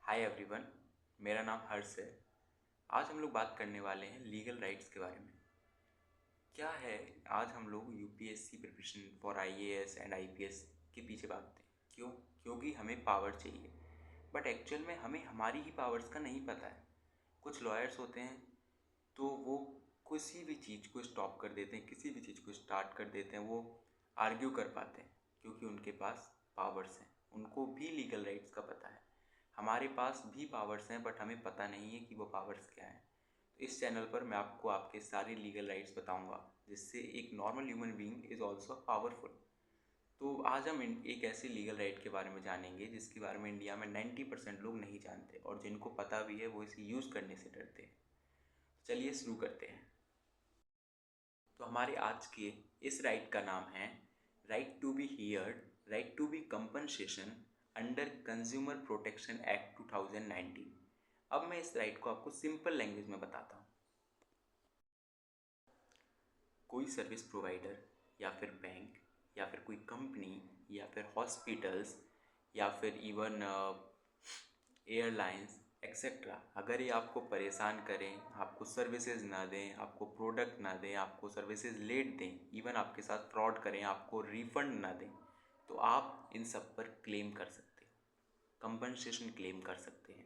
Hi everyone. मेरा नाम हर्ष है। आज हम लोग बात करने वाले हैं लीगल राइट्स के बारे में। क्या है, आज हम लोग UPSC preparation for IAS and IPS के पीछे भागते हैं। क्यों? क्योंकि हमें पावर चाहिए, बट एक्चुअल में हमें हमारी ही पावर्स का नहीं पता है। कुछ लॉयर्स होते हैं तो वो किसी भी चीज़ को स्टॉप कर देते हैं, किसी भी चीज़ को स्टार्ट कर देते हैं, वो आर्ग्यू कर पाते हैं क्योंकि उनके पास पावर्स हैं, उनको भी लीगल राइट्स का पता है। हमारे पास भी पावर्स हैं बट हमें पता नहीं है कि वो पावर्स क्या हैं। तो इस चैनल पर मैं आपको आपके सारे लीगल राइट्स बताऊंगा, जिससे एक normal human being is also powerful. तो आज हम एक ऐसे लीगल राइट के बारे में जानेंगे जिसके बारे में इंडिया में 90% लोग नहीं जानते, और जिनको पता भी है वो इसे यूज़ करने से डरते हैं। चलिए शुरू करते हैं। तो हमारे आज के इस राइट का नाम है right to be heard, right to be compensation under consumer protection act 2019। अब मैं इस राइट को आपको सिंपल लैंग्वेज में बताता हूँ। कोई सर्विस प्रोवाइडर या फिर बैंक या फिर कोई कंपनी या फिर हॉस्पिटल्स या फिर इवन एयरलाइंस एक्सेट्रा, अगर ये आपको परेशान करें, आपको सर्विसेज ना दें, आपको प्रोडक्ट ना दें, आपको सर्विसेज लेट दें, इवन आपके साथ फ्रॉड करें, आपको रिफंड ना दें, तो आप इन सब पर क्लेम कर सकते हैं, कंपनसेशन क्लेम कर सकते हैं।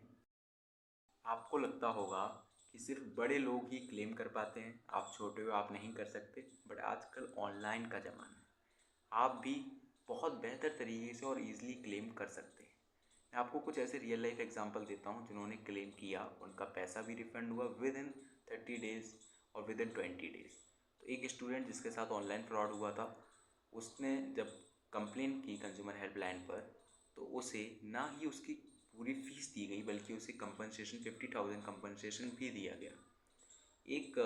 आपको लगता होगा कि सिर्फ बड़े लोग ही क्लेम कर पाते हैं, आप छोटे हो आप नहीं कर सकते, बट आजकल ऑनलाइन का ज़माना है, आप भी बहुत बेहतर तरीके से और इजीली क्लेम कर सकते हैं। मैं आपको कुछ ऐसे रियल लाइफ एग्जांपल देता हूँ जिन्होंने क्लेम किया, उनका पैसा भी रिफंड हुआ विद इन 30 डेज़ और विद इन 20 डेज़। तो एक स्टूडेंट जिसके साथ ऑनलाइन फ्रॉड हुआ था, उसने जब कंप्लेन की कंज्यूमर हेल्पलाइन पर, तो उसे ना ही उसकी पूरी फीस दी गई बल्कि उसे कंपनसेशन 50,000 कंपनसेशन भी दिया गया। एक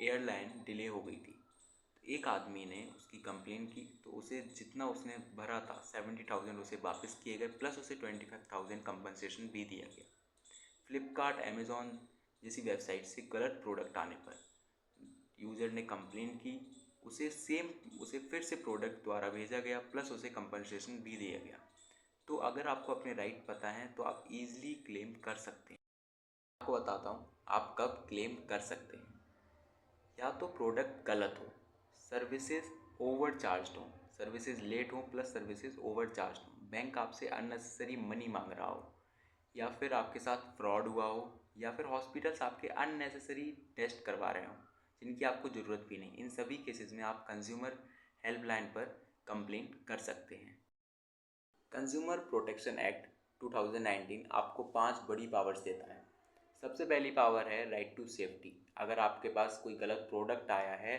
एयरलाइन डिले हो गई थी, तो एक आदमी ने उसकी कंप्लेन की, तो उसे जितना उसने भरा था 70,000 उसे वापस किए गए, प्लस उसे 25,000 कंपनसेशन भी दिया गया। फ्लिपकार्ट, अमेज़ॉन जैसी वेबसाइट से गलत प्रोडक्ट आने पर यूज़र ने कंप्लेन की, उसे फिर से प्रोडक्ट द्वारा भेजा गया, प्लस उसे कंपनसेशन भी दिया गया। तो अगर आपको अपने राइट पता है तो आप इजीली क्लेम कर सकते हैं। आपको बताता हूँ आप कब क्लेम कर सकते हैं। या तो प्रोडक्ट गलत हो, सर्विसेज ओवर चार्ज हो, सर्विसेज लेट हो प्लस सर्विसेज ओवर चार्ज हो, बैंक आपसे अननेसेसरी मनी मांग रहा हो, या फिर आपके साथ फ्रॉड हुआ हो, या फिर हॉस्पिटल्स आपके अननेसेसरी टेस्ट करवा रहे हो जिनकी आपको ज़रूरत भी नहीं। इन सभी केसेस में आप कंज्यूमर हेल्पलाइन पर कंप्लेंट कर सकते हैं। कंज्यूमर प्रोटेक्शन एक्ट 2019 आपको 5 बड़ी पावर्स देता है। सबसे पहली पावर है राइट टू सेफ्टी। अगर आपके पास कोई गलत प्रोडक्ट आया है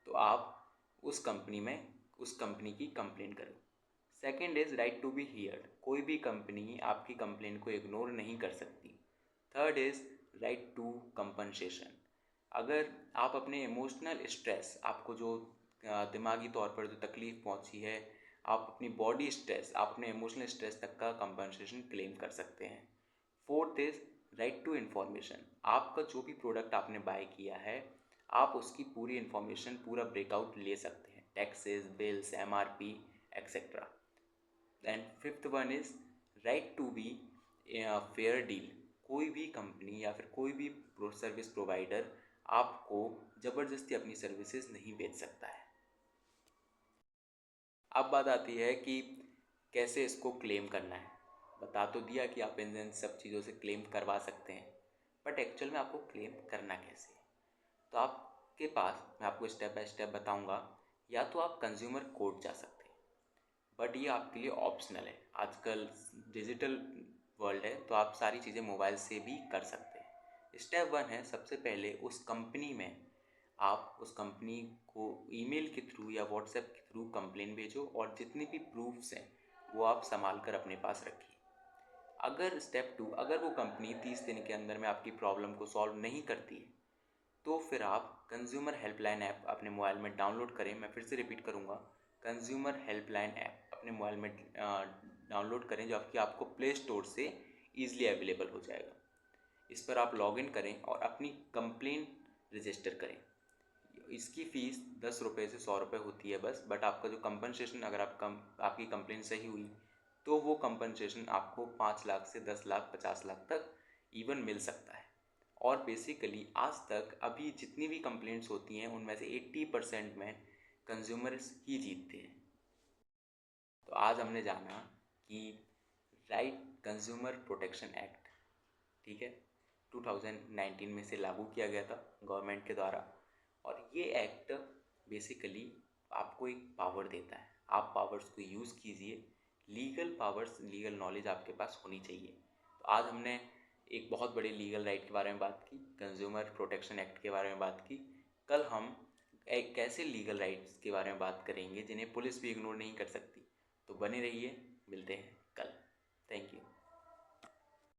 तो आप उस कंपनी की कंप्लेंट करो। Second is right to be heard. कोई भी कंपनी आपकी कंप्लेंट को इग्नोर नहीं कर सकती। Third is right to compensation. अगर आप अपने इमोशनल स्ट्रेस, आपको जो दिमागी तौर पर जो तकलीफ़ पहुंची है, आप अपनी बॉडी स्ट्रेस, आप अपने इमोशनल स्ट्रेस तक का कंपनसेशन क्लेम कर सकते हैं। Fourth is right to information. आपका जो भी प्रोडक्ट आपने बाय किया है, आप उसकी पूरी इन्फॉर्मेशन, पूरा ब्रेकआउट ले सकते हैं, taxes, bills, MRP etcetera. And fifth one is right to be fair deal. कोई भी कंपनी या फिर कोई भी सर्विस प्रोवाइडर आपको ज़बरदस्ती अपनी सर्विसेज नहीं बेच सकता है। अब बात आती है कि कैसे इसको क्लेम करना है। बता तो दिया कि आप इन सब चीज़ों से क्लेम करवा सकते हैं, बट एक्चुअल में आपको क्लेम करना कैसे है। तो आपके पास, मैं आपको स्टेप बाय स्टेप बताऊंगा। या तो आप कंज्यूमर कोर्ट जा सकते हैं, बट ये आपके लिए ऑप्शनल है। आजकल डिजिटल वर्ल्ड है तो आप सारी चीज़ें मोबाइल से भी कर सकते हैं। स्टेप वन है, सबसे पहले उस कंपनी में आप उस कंपनी को ईमेल के थ्रू या व्हाट्सएप के थ्रू कंप्लेन भेजो, और जितने भी प्रूफ्स हैं वो आप संभाल कर अपने पास रखिए। अगर स्टेप टू, अगर वो कंपनी 30 दिन के अंदर में आपकी प्रॉब्लम को सॉल्व नहीं करती है, तो फिर आप कंज्यूमर हेल्पलाइन ऐप अपने मोबाइल में डाउनलोड करें। मैं फिर से रिपीट करूँगा, कंज्यूमर हेल्पलाइन ऐप अपने मोबाइल में डाउनलोड करें, जो आपको प्ले स्टोर से ईजिली अवेलेबल हो जाएगा। इस पर आप लॉगिन करें और अपनी कंप्लेन रजिस्टर करें। इसकी फ़ीस 10 रुपये से 100 रुपये होती है बस, बट आपका जो कंपनसेशन, अगर आपकी कंप्लेन सही हुई तो वो कंपनसेशन आपको 5 लाख से 10 लाख 50 लाख तक इवन मिल सकता है। और बेसिकली आज तक अभी जितनी भी कंप्लेंट्स होती हैं उनमें से 80% में कंज्यूमर्स ही जीतते हैं। तो आज हमने जाना कि राइट कंज्यूमर प्रोटेक्शन एक्ट, ठीक है, 2019 में से लागू किया गया था गवर्नमेंट के द्वारा। और ये एक्ट बेसिकली आपको एक पावर देता है, आप पावर्स को यूज़ कीजिए। लीगल पावर्स, लीगल नॉलेज आपके पास होनी चाहिए। तो आज हमने एक बहुत बड़े लीगल राइट के बारे में बात की, कंज्यूमर प्रोटेक्शन एक्ट के बारे में बात की। कल हम एक ऐसे लीगल राइट्स के बारे में बात करेंगे जिन्हें पुलिस भी इग्नोर नहीं कर सकती। तो बने रहिए, मिलते हैं कल। Thank you.